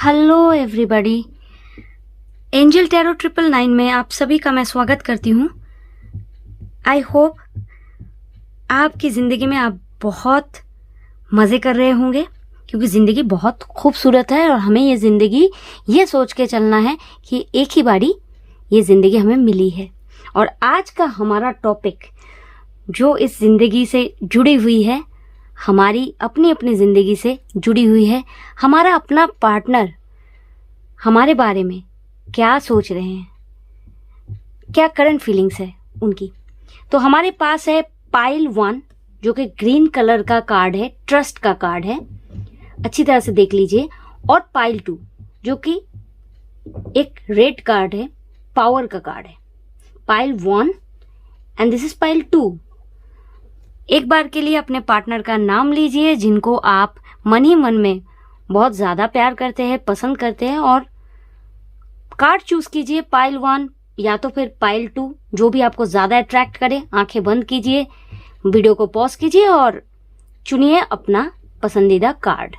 Hello everybody, angel tarot 999 में आप सभी का मैं स्वागत करती हूँ। आई होप आपकी ज़िंदगी में आप बहुत मज़े कर रहे होंगे, क्योंकि ज़िंदगी बहुत खूबसूरत है और हमें ये ज़िंदगी ये सोच के चलना है कि एक ही बारी ये ज़िंदगी हमें मिली है। और आज का हमारा टॉपिक जो इस ज़िंदगी से जुड़ी हुई है, हमारी अपनी अपनी ज़िंदगी से जुड़ी हुई है, हमारा अपना पार्टनर हमारे बारे में क्या सोच रहे हैं, क्या करंट फीलिंग्स है उनकी। तो हमारे पास है पाइल 1 जो कि ग्रीन कलर का कार्ड है, ट्रस्ट का कार्ड है, अच्छी तरह से देख लीजिए। और पाइल 2 जो कि एक रेड कार्ड है, पावर का कार्ड है। Pile 1 and this is pile 2। एक बार के लिए अपने पार्टनर का नाम लीजिए जिनको आप मन ही मन में बहुत ज़्यादा प्यार करते हैं, पसंद करते हैं, और कार्ड चूज कीजिए, पाइल 1 या तो फिर पाइल 2, जो भी आपको ज़्यादा अट्रैक्ट करे। आंखें बंद कीजिए, वीडियो को पॉज कीजिए और चुनिए अपना पसंदीदा कार्ड।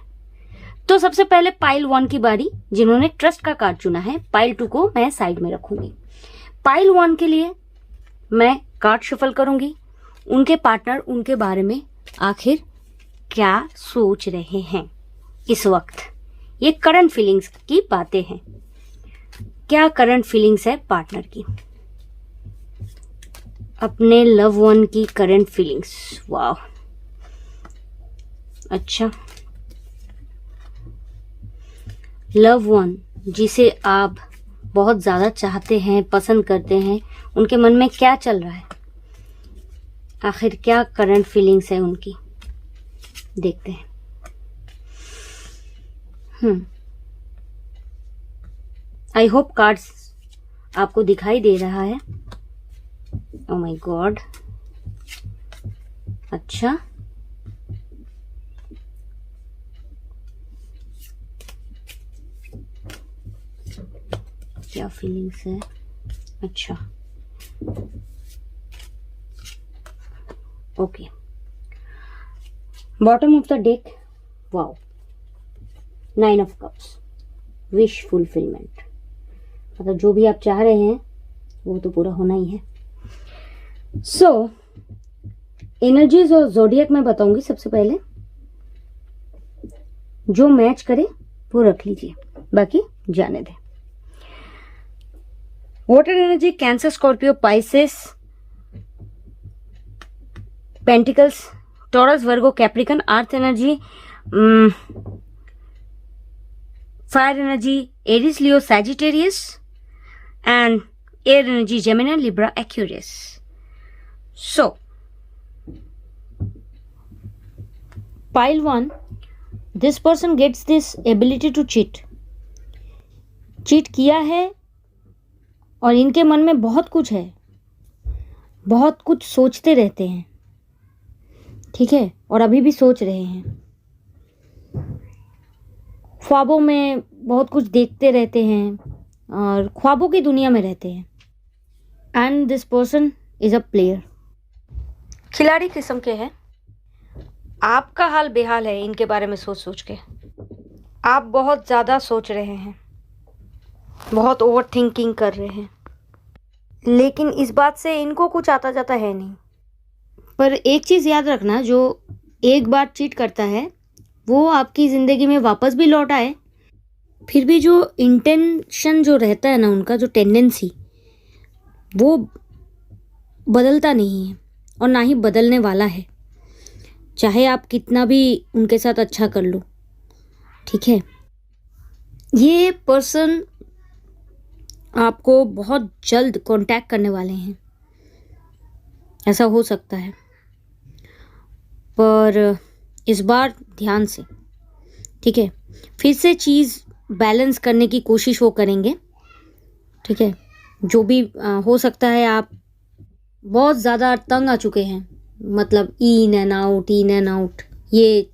तो सबसे पहले पाइल 1 की बारी, जिन्होंने ट्रस्ट का कार्ड चुना है। पाइल 2 को मैं साइड में रखूंगी। पाइल 1 के लिए मैं कार्ड शफल करूंगी। उनके पार्टनर उनके बारे में आखिर क्या सोच रहे हैं इस वक्त, ये करंट फीलिंग्स की बातें हैं। क्या करंट फीलिंग्स है पार्टनर की, अपने लव वन की करंट फीलिंग्स। वाह, अच्छा। लव वन जिसे आप बहुत ज्यादा चाहते हैं, पसंद करते हैं, उनके मन में क्या चल रहा है, आखिर क्या करंट फीलिंग्स है उनकी, देखते हैं। आई होप कार्ड्स आपको दिखाई दे रहा है। ओ माय गॉड, अच्छा। क्या फीलिंग्स है, अच्छा, okay. Bottom of the deck, wow, 9 of cups, wish fulfilment. मतलब जो भी आप चाह रहे हैं वो तो पूरा होना ही है। सो एनर्जीज और जोडियक मैं बताऊंगी। सबसे पहले जो मैच करे वो रख लीजिए, बाकी जाने दें। Water energy, Cancer, Scorpio, Pisces, pentacles, Taurus, Virgo, Capricorn. Earth energy, fire energy, Aries, Leo, Sagittarius, and air energy, Gemini, Libra, Aquarius. So pile 1, this person gets this ability to cheat किया है और इनके मन में बहुत कुछ है, बहुत कुछ सोचते रहते हैं, ठीक है, और अभी भी सोच रहे हैं। ख्वाबों में बहुत कुछ देखते रहते हैं और ख्वाबों की दुनिया में रहते हैं। And this person is a player, खिलाड़ी किस्म के हैं। आपका हाल बेहाल है इनके बारे में सोच सोच के। आप बहुत ज़्यादा सोच रहे हैं, बहुत ओवर थिंकिंग कर रहे हैं, लेकिन इस बात से इनको कुछ आता जाता है नहीं। पर एक चीज़ याद रखना, जो एक बार चीट करता है वो आपकी ज़िंदगी में वापस भी लौट आए, फिर भी जो इंटेंशन जो रहता है ना, उनका जो टेंडेंसी, वो बदलता नहीं है और ना ही बदलने वाला है, चाहे आप कितना भी उनके साथ अच्छा कर लो, ठीक है। ये पर्सन आपको बहुत जल्द कांटेक्ट करने वाले हैं, ऐसा हो सकता है, पर इस बार ध्यान से, ठीक है। फिर से चीज़ बैलेंस करने की कोशिश वो करेंगे, ठीक है। जो भी हो सकता है, आप बहुत ज़्यादा तंग आ चुके हैं, मतलब इन एंड आउट। ये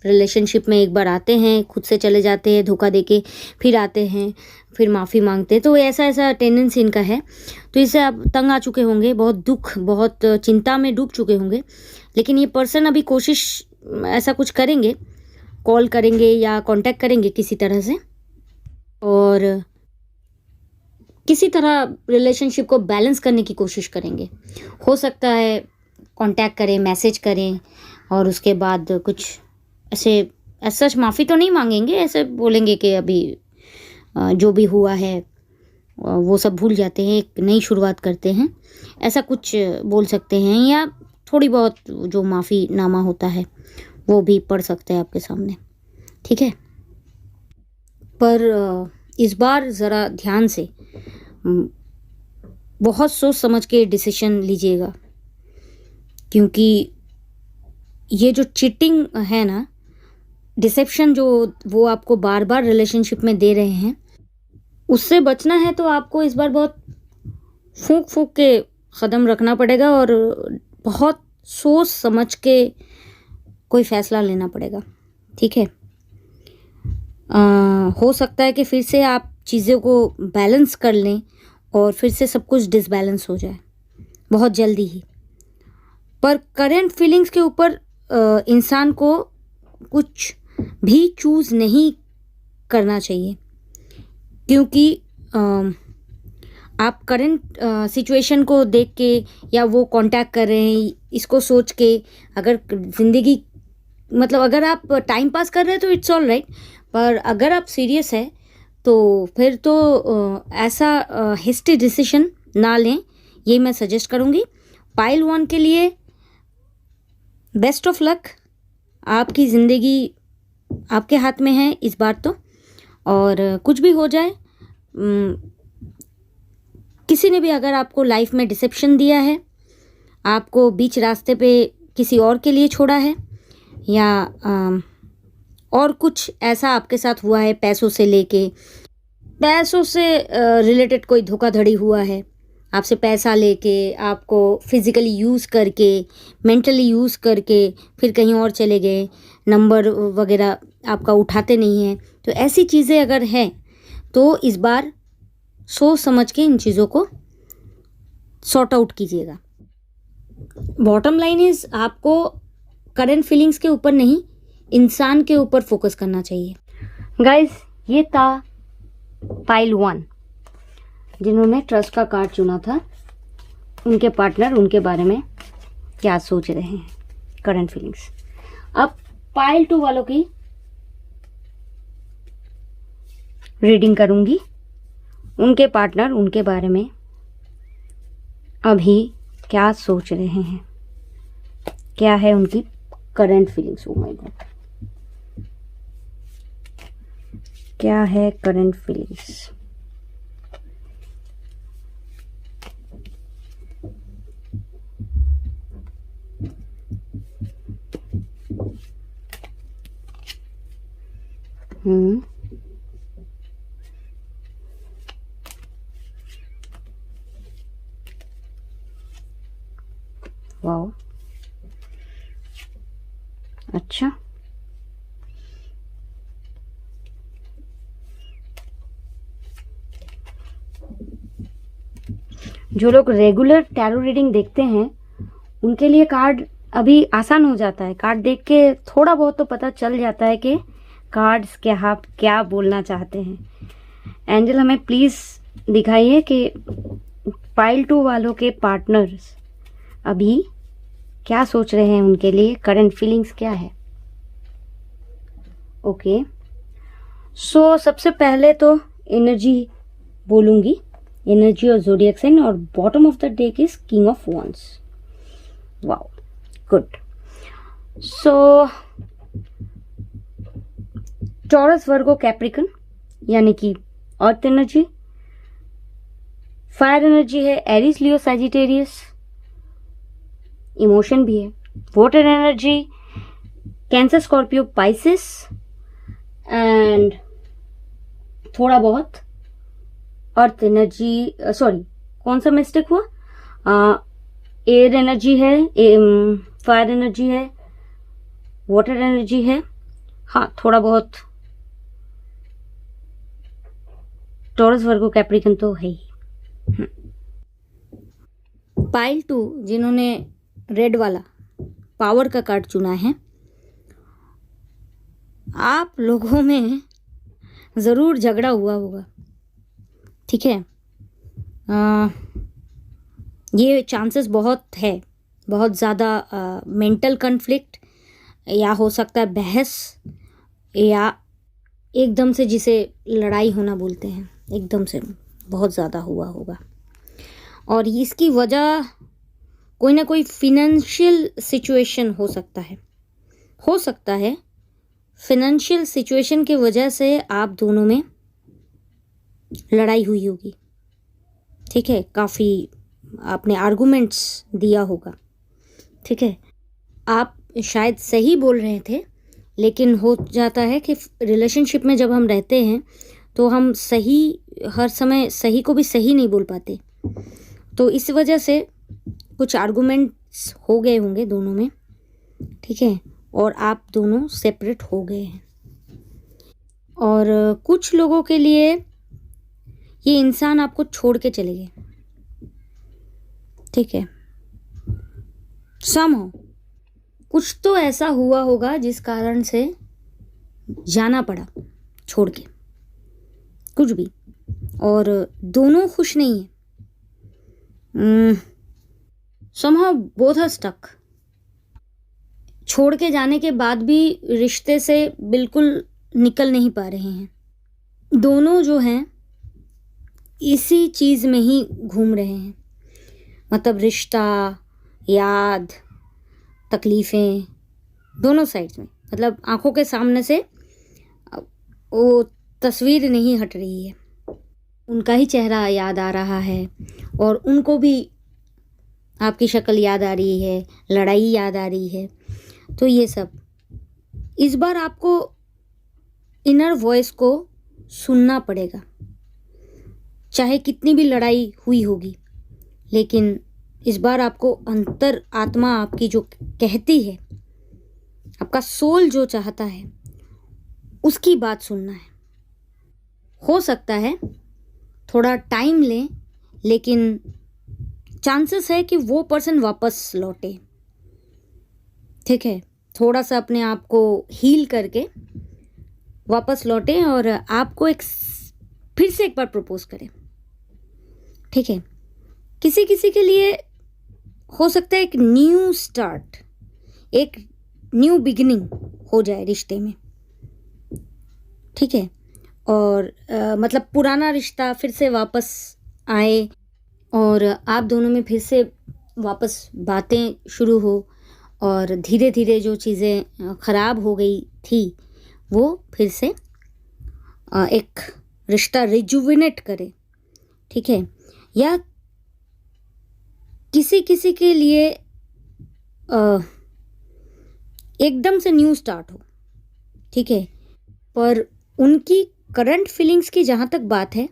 रिलेशनशिप में एक बार आते हैं, खुद से चले जाते हैं धोखा देके, फिर आते हैं, फिर माफ़ी मांगते हैं। तो ऐसा टेंडेंसी इनका है। तो इससे आप तंग आ चुके होंगे, बहुत दुख, बहुत चिंता में डूब चुके होंगे। लेकिन ये पर्सन अभी कोशिश ऐसा कुछ करेंगे, कॉल करेंगे या कांटेक्ट करेंगे किसी तरह से, और किसी तरह रिलेशनशिप को बैलेंस करने की कोशिश करेंगे। हो सकता है कांटेक्ट करें, मैसेज करें और उसके बाद कुछ ऐसे सच माफ़ी तो नहीं मांगेंगे, ऐसे बोलेंगे कि अभी जो भी हुआ है वो सब भूल जाते हैं, एक नई शुरुआत करते हैं, ऐसा कुछ बोल सकते हैं। या थोड़ी बहुत जो माफ़ीनामा होता है वो भी पढ़ सकते हैं आपके सामने, ठीक है। पर इस बार ज़रा ध्यान से बहुत सोच समझ के डिसीजन लीजिएगा, क्योंकि ये जो चीटिंग है ना, डिसेप्शन जो वो आपको बार बार रिलेशनशिप में दे रहे हैं, उससे बचना है तो आपको इस बार बहुत फूंक फूंक के कदम रखना पड़ेगा और बहुत सोच समझ के कोई फैसला लेना पड़ेगा, ठीक है। हो सकता है कि फिर से आप चीज़ों को बैलेंस कर लें और फिर से सब कुछ डिसबैलेंस हो जाए बहुत जल्दी ही। पर करंट फीलिंग्स के ऊपर इंसान को कुछ भी चूज़ नहीं करना चाहिए, क्योंकि आप करंट सिचुएशन को देख के या वो कांटेक्ट कर रहे हैं इसको सोच के अगर ज़िंदगी मतलब अगर आप टाइम पास कर रहे हैं तो इट्स ऑल राइट, पर अगर आप सीरियस है तो फिर तो ऐसा हेस्टी डिसीजन ना लें, ये मैं सजेस्ट करूँगी। पाइल 1 के लिए बेस्ट ऑफ लक। आपकी ज़िंदगी आपके हाथ में है इस बार तो, और कुछ भी हो जाए, किसी ने भी अगर आपको लाइफ में डिसेप्शन दिया है, आपको बीच रास्ते पे किसी और के लिए छोड़ा है, या और कुछ ऐसा आपके साथ हुआ है, पैसों से रिलेटेड कोई धोखाधड़ी हुआ है, आपसे पैसा लेके आपको फिज़िकली यूज़ करके मेंटली यूज़ करके फिर कहीं और चले गए, नंबर वगैरह आपका उठाते नहीं हैं, तो ऐसी चीज़ें अगर हैं तो इस बार सोच समझ के इन चीज़ों को सॉर्ट आउट कीजिएगा। बॉटम लाइन इज़ आपको करंट फीलिंग्स के ऊपर नहीं, इंसान के ऊपर फोकस करना चाहिए। गाइस, ये था पाइल 1 जिन्होंने ट्रस्ट का कार्ड चुना था, उनके पार्टनर उनके बारे में क्या सोच रहे हैं, करंट फीलिंग्स। अब पाइल 2 वालों की रीडिंग करूंगी, उनके पार्टनर उनके बारे में अभी क्या सोच रहे हैं, क्या है उनकी current feelings. Oh my God, क्या है करंट फीलिंग्स। वाओ, अच्छा, जो लोग रेगुलर टैरो रीडिंग देखते हैं उनके लिए कार्ड अभी आसान हो जाता है। कार्ड देख के थोड़ा बहुत तो पता चल जाता है कि कार्ड्स क्या बोलना चाहते हैं। एंजल, हमें प्लीज़ दिखाइए कि पाइल 2 वालों के पार्टनर्स अभी क्या सोच रहे हैं, उनके लिए करंट फीलिंग्स क्या है। ओके, सो सबसे पहले तो एनर्जी बोलूँगी, एनर्जी और ज़ोडिएक साइन, और bottom of the deck is king of wands. Wow, good. So taurus, Virgo, Capricorn यानी कि अर्थ एनर्जी, फायर एनर्जी है एरीज, लियो, सैजिटेरियस, इमोशन भी है, water energy Cancer, Scorpio, Pisces, and थोड़ा बहुत अर्थ एनर्जी, सॉरी कौन सा मिस्टेक हुआ, एयर एनर्जी है, फायर एनर्जी है, वाटर एनर्जी है, हाँ थोड़ा बहुत टॉरस, वर्गो, कैप्रिकन तो है ही। पाइल 2 जिन्होंने रेड वाला पावर का कार्ड चुना है, आप लोगों में ज़रूर झगड़ा हुआ होगा, ठीक है। ये चांसेस बहुत है, बहुत ज़्यादा मेंटल कन्फ्लिक्ट, या हो सकता है बहस, या एकदम से जिसे लड़ाई होना बोलते हैं, एकदम से बहुत ज़्यादा हुआ होगा। और इसकी वजह कोई ना कोई फिनेंशियल सिचुएशन हो सकता है फिनेंशियल सिचुएशन की वजह से आप दोनों में लड़ाई हुई होगी, ठीक है। काफ़ी आपने आर्गुमेंट्स दिया होगा, ठीक है। आप शायद सही बोल रहे थे, लेकिन हो जाता है कि रिलेशनशिप में जब हम रहते हैं तो हम हर समय सही को भी सही नहीं बोल पाते, तो इस वजह से कुछ आर्गुमेंट्स हो गए होंगे दोनों में, ठीक है। और आप दोनों सेपरेट हो गए हैं। और कुछ लोगों के लिए ये इंसान आपको छोड़ के चले गए, ठीक है। समहाउ कुछ तो ऐसा हुआ होगा जिस कारण से जाना पड़ा छोड़ के, कुछ भी, और दोनों खुश नहीं है। somehow both are stuck। छोड़ के जाने के बाद भी रिश्ते से बिल्कुल निकल नहीं पा रहे हैं। दोनों जो हैं इसी चीज़ में ही घूम रहे हैं, मतलब रिश्ता, याद, तकलीफ़ें, दोनों साइड्स में, मतलब आंखों के सामने से वो तस्वीर नहीं हट रही है। उनका ही चेहरा याद आ रहा है और उनको भी आपकी शक्ल याद आ रही है, लड़ाई याद आ रही है। तो ये सब इस बार आपको इनर वॉइस को सुनना पड़ेगा, चाहे कितनी भी लड़ाई हुई होगी, लेकिन इस बार आपको अंतर आत्मा आपकी जो कहती है, आपका सोल जो चाहता है, उसकी बात सुनना है। हो सकता है थोड़ा टाइम लें, लेकिन चांसेस है कि वो पर्सन वापस लौटे, ठीक है। थोड़ा सा अपने आप को हील करके वापस लौटे और आपको फिर से एक बार प्रपोज करें, ठीक है। किसी किसी के लिए हो सकता है एक न्यू स्टार्ट, एक न्यू बिगिनिंग हो जाए रिश्ते में, ठीक है। और मतलब पुराना रिश्ता फिर से वापस आए और आप दोनों में फिर से वापस बातें शुरू हो, और धीरे धीरे जो चीज़ें ख़राब हो गई थी वो फिर से एक रिश्ता रिजुविनेट करे, ठीक है। या किसी किसी के लिए एकदम से न्यू स्टार्ट हो, ठीक है। पर उनकी करंट फीलिंग्स की जहाँ तक बात है,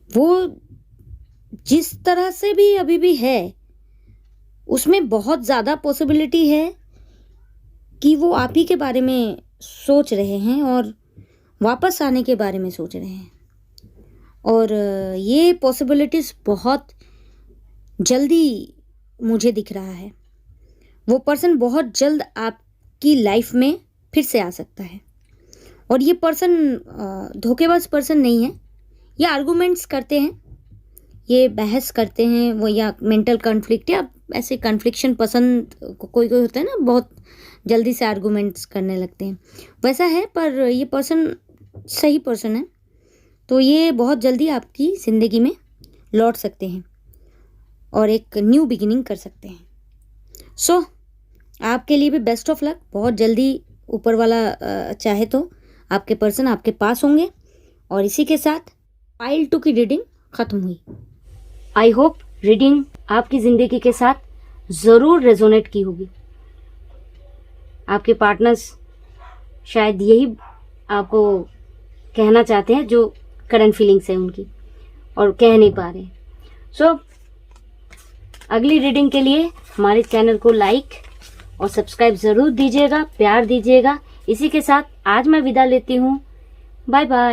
वो जिस तरह से भी अभी भी है, उसमें बहुत ज़्यादा पॉसिबिलिटी है कि वो आप ही के बारे में सोच रहे हैं और वापस आने के बारे में सोच रहे हैं। और ये पॉसिबिलिटीज़ बहुत जल्दी मुझे दिख रहा है। वो पर्सन बहुत जल्द आपकी लाइफ में फिर से आ सकता है। और ये पर्सन धोखेबाज पर्सन नहीं है। ये आर्गुमेंट्स करते हैं, ये बहस करते हैं, वो या मेंटल कॉन्फ्लिक्ट या ऐसे कॉन्फ्लिक्शन पसंद कोई कोई होता है ना, बहुत जल्दी से आर्गुमेंट्स करने लगते हैं, वैसा है। पर ये पर्सन सही पर्सन है, तो ये बहुत जल्दी आपकी ज़िंदगी में लौट सकते हैं और एक न्यू बिगिनिंग कर सकते हैं। सो आपके लिए भी बेस्ट ऑफ लक। बहुत जल्दी ऊपर वाला चाहे तो आपके पर्सन आपके पास होंगे। और इसी के साथ पाइल 2 की रीडिंग ख़त्म हुई। आई होप रीडिंग आपकी ज़िंदगी के साथ ज़रूर रेजोनेट की होगी। आपके पार्टनर्स शायद यही आपको कहना चाहते हैं, जो करंट फीलिंग्स है उनकी, और कह नहीं पा रहे। सो अगली रीडिंग के लिए हमारे चैनल को लाइक और सब्सक्राइब ज़रूर दीजिएगा, प्यार दीजिएगा। इसी के साथ आज मैं विदा लेती हूँ। Bye bye.